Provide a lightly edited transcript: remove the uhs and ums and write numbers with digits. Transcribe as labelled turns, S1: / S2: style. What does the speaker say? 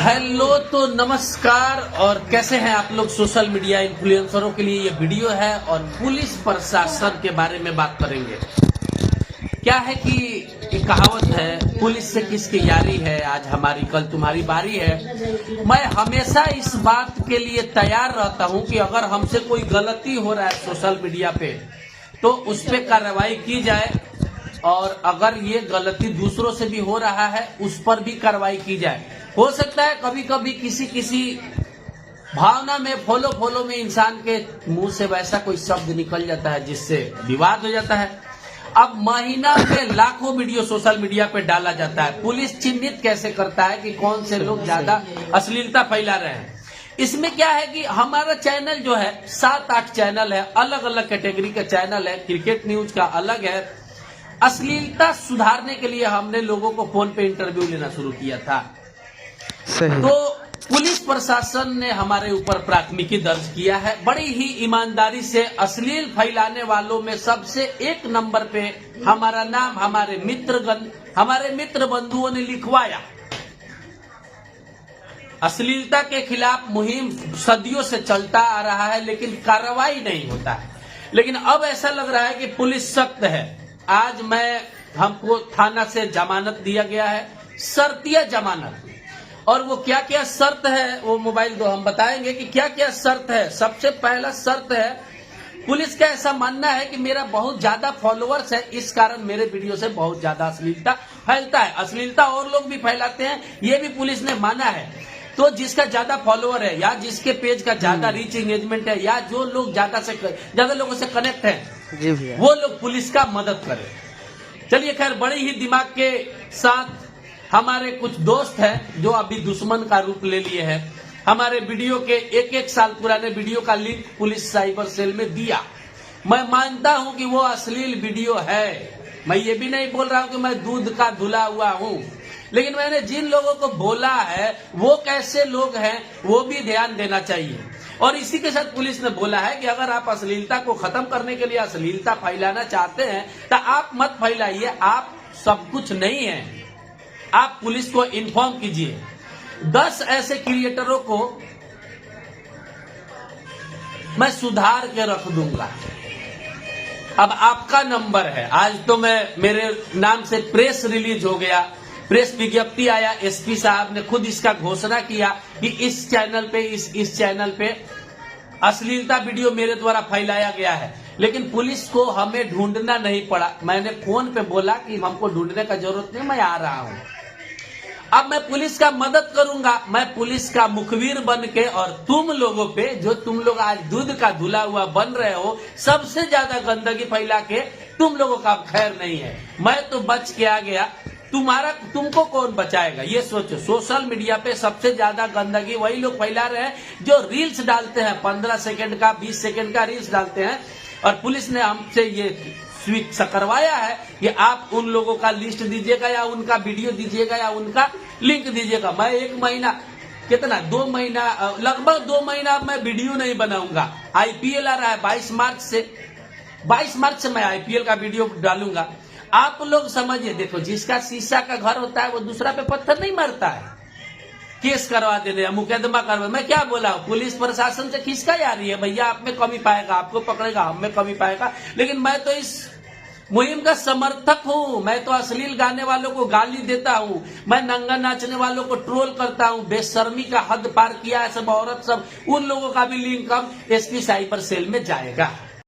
S1: Hello तो नमस्कार। और कैसे हैं आप लोग। सोशल मीडिया इन्फ्लुएंसरों के लिए ये वीडियो है और पुलिस प्रशासन के बारे में बात करेंगे। क्या है कि एक कहावत है, पुलिस से किसकी यारी है, आज हमारी कल तुम्हारी बारी है। मैं हमेशा इस बात के लिए तैयार रहता हूं कि अगर हमसे कोई गलती हो रहा है सोशल मीडिया पे तो उस पर कार्रवाई की जाए, और अगर ये गलती दूसरों से भी हो रहा है उस पर भी कार्रवाई की जाए। हो सकता है कभी कभी किसी भावना में फॉलो में इंसान के मुंह से वैसा कोई शब्द निकल जाता है जिससे विवाद हो जाता है। अब महीना में लाखों वीडियो सोशल मीडिया पे डाला जाता है। पुलिस चिन्हित कैसे करता है कि कौन से लोग ज्यादा अश्लीलता फैला रहे हैं। इसमें क्या है कि हमारा चैनल जो है 7-8 चैनल है, अलग अलग कैटेगरी का चैनल है। क्रिकेट न्यूज का अलग है। अश्लीलता सुधारने के लिए हमने लोगों को फोन पे इंटरव्यू लेना शुरू किया था।
S2: सही।
S1: तो पुलिस प्रशासन ने हमारे ऊपर प्राथमिकी दर्ज किया है। बड़ी ही ईमानदारी से अश्लील फैलाने वालों में सबसे एक नंबर पे हमारा नाम हमारे मित्र बंधुओं ने लिखवाया। अश्लीलता के खिलाफ मुहिम सदियों से चलता आ रहा है लेकिन कार्रवाई नहीं होता है। लेकिन अब ऐसा लग रहा है कि पुलिस सख्त है। आज हमको थाना से जमानत दिया गया है, शर्तिया जमानत। और वो क्या क्या शर्त है वो मोबाइल दो, हम बताएंगे कि क्या क्या शर्त है। सबसे पहला शर्त है, पुलिस का ऐसा मानना है कि मेरा बहुत ज्यादा फॉलोअर्स है, इस कारण मेरे वीडियो से बहुत ज्यादा अश्लीलता फैलता है। अश्लीलता और लोग भी फैलाते हैं, ये भी पुलिस ने माना है। तो जिसका ज्यादा फॉलोअर है या जिसके पेज का ज्यादा रीच एंगेजमेंट है या जो लोग ज्यादा लोगों से कनेक्ट है, वो लोग पुलिस का मदद करें। चलिए खैर, बड़ी ही दिमाग के साथ हमारे कुछ दोस्त हैं जो अभी दुश्मन का रूप ले लिए हैं। हमारे वीडियो के एक साल पुराने वीडियो का लिंक पुलिस साइबर सेल में दिया। मैं मानता हूं कि वो अश्लील वीडियो है। मैं ये भी नहीं बोल रहा हूं कि मैं दूध का धुला हुआ हूं, लेकिन मैंने जिन लोगों को बोला है वो कैसे लोग हैं वो भी ध्यान देना चाहिए। और इसी के साथ पुलिस ने बोला है कि अगर आप अश्लीलता को खत्म करने के लिए अश्लीलता फैलाना चाहते हैं तो आप मत फैलाइए, आप सब कुछ नहीं है। आप पुलिस को इन्फॉर्म कीजिए। 10 ऐसे क्रिएटरों को मैं सुधार के रख दूंगा। अब आपका नंबर है। आज तो मेरे नाम से प्रेस रिलीज हो गया, प्रेस विज्ञप्ति आया। एसपी साहब ने खुद इसका घोषणा किया कि इस चैनल पे इस चैनल पे अश्लीलता वीडियो मेरे द्वारा फैलाया गया है। लेकिन पुलिस को हमें ढूंढना नहीं पड़ा। मैंने फोन पे बोला कि हमको ढूंढने का जरूरत नहीं, मैं आ रहा हूं। अब मैं पुलिस का मदद करूंगा, मैं पुलिस का मुखबिर बन के, और तुम लोगों पे जो तुम लोग आज दूध का धुला हुआ बन रहे हो, सबसे ज्यादा गंदगी फैला के तुम लोगों का खैर नहीं है। मैं तो बच के आ गया, तुमको कौन बचाएगा ये सोचो। सोशल मीडिया पे सबसे ज्यादा गंदगी वही लोग फैला रहे हैं जो रील्स डालते हैं, 15 सेकंड का 20 सेकंड का रील्स डालते हैं। और पुलिस ने हमसे ये स्वीट करवाया है कि आप उन लोगों का लिस्ट दीजिएगा या उनका वीडियो दीजिएगा या उनका लिंक दीजिएगा। मैं 1 महीना कितना 2 महीना लगभग 2 महीना मैं वीडियो नहीं बनाऊंगा। आईपीएल आ रहा है 22 मार्च से मैं आईपीएल का वीडियो डालूंगा। आप लोग समझिए, देखो जिसका शीशा का घर होता है वो दूसरा पे पत्थर नहीं मारता है। केस करवा देने, मुकदमा करवा। मैं क्या बोला, पुलिस प्रशासन से किसका यारी है भैया। आप में कमी पाएगा, आपको पकड़ेगा, हम में कमी पाएगा। लेकिन मैं तो इस मुहिम का समर्थक हूं। मैं तो अश्लील गाने वालों को गाली देता हूं, मैं नंगा नाचने वालों को ट्रोल करता हूं। बेशर्मी का हद पार किया है सब औरत सब, उन लोगों का भी लिंक अब एसपी साइबर सेल में जाएगा।